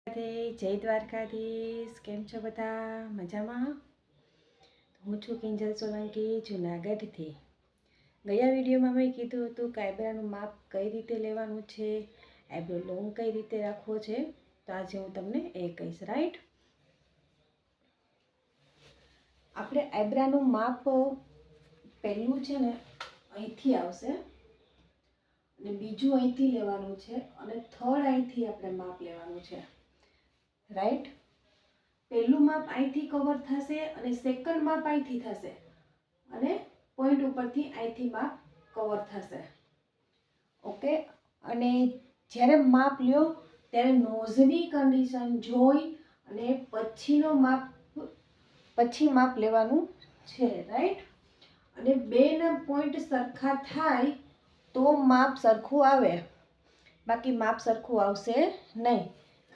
જય દ્વારકાધીશ. કેમ છો બધા? મજામાં? હું છું કિંજલ સોલંકી, જૂનાગઢથી. ગયા વિડીયોમાં મેં કીધું હતું કે આઈબ્રાનું માપ કઈ રીતે લેવાનું છે, આઈબ્રો લોંગ કઈ રીતે રાખવો છે. તો આજે હું તમને એ કહીશ. રાઈટ, આપણે આઈબ્રાનું માપ પહેલું છે ને અહીંથી આવશે અને બીજું અહીંથી લેવાનું છે અને થર્ડ અહીંથી આપણે માપ લેવાનું છે. રાઈટ, પહેલું માપ અહીંથી કવર થશે અને સેકન્ડ માપ અહીંથી થશે અને પોઈન્ટ ઉપરથી અહીંથી માપ કવર થશે. ઓકે, અને જ્યારે માપ લ્યો ત્યારે નોઝની કન્ડિશન જોઈ અને પછી માપ લેવાનું છે. રાઈટ, અને બેના પોઈન્ટ સરખા થાય તો માપ સરખું આવે, બાકી માપ સરખું આવશે નહીં.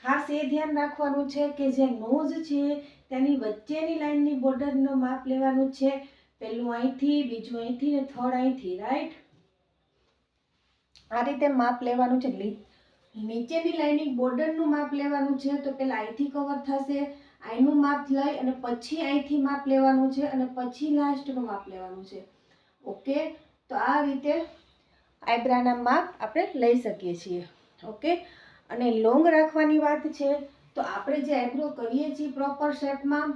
ખાસ એ ધ્યાન રાખવાનું છે કે જે નોઝ છે તેની વચ્ચેની લાઈનની બોર્ડરનું માપ લેવાનું છે. પહેલું અહીંથી, બીજું અહીંથી ને થર્ડ અહીંથી. રાઈટ, આ રીતે માપ લેવાનું છે. નીચેની લાઈનની બોર્ડરનું માપ લેવાનું છે તો પહેલાં અહીંથી કવર થશે, અહીંનું માપ લઈ અને પછી અહીંથી માપ લેવાનું છે અને પછી લાસ્ટનું માપ લેવાનું છે. ઓકે, તો આ રીતે આઈબ્રાના માપ આપણે લઈ શકીએ છીએ. ઓકે, અને લોંગ રાખવાની વાત છે તો આપણે જે આઈબ્રો કરીએ છીએ પ્રોપર શેપમાં,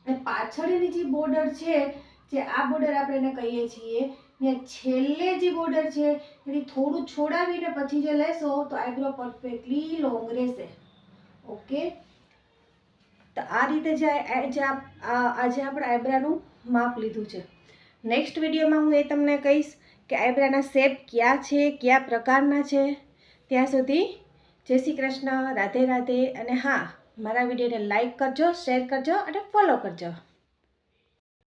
અને પાછળની જે બોર્ડર છે, જે આ બોર્ડર આપણે એને કહીએ છીએ, ને છેલ્લે જે બોર્ડર છે એની થોડું છોડાવીને પછી જે લેશો તો આઈબ્રો પરફેક્ટલી લોંગ રહેશે. ઓકે, તો આ રીતે આજે આપણે આઈબ્રાનું માપ લીધું છે. નેક્સ્ટ વિડીયોમાં હું એ તમને કહીશ કે આઈબ્રાના શેપ કયા છે, કયા પ્રકારના છે. ત્યાં સુધી જય શ્રી કૃષ્ણ, રાધે રાધે. અને હા, મારા વિડીયોને લાઈક કરજો, શેર કરજો અને ફોલો કરજો.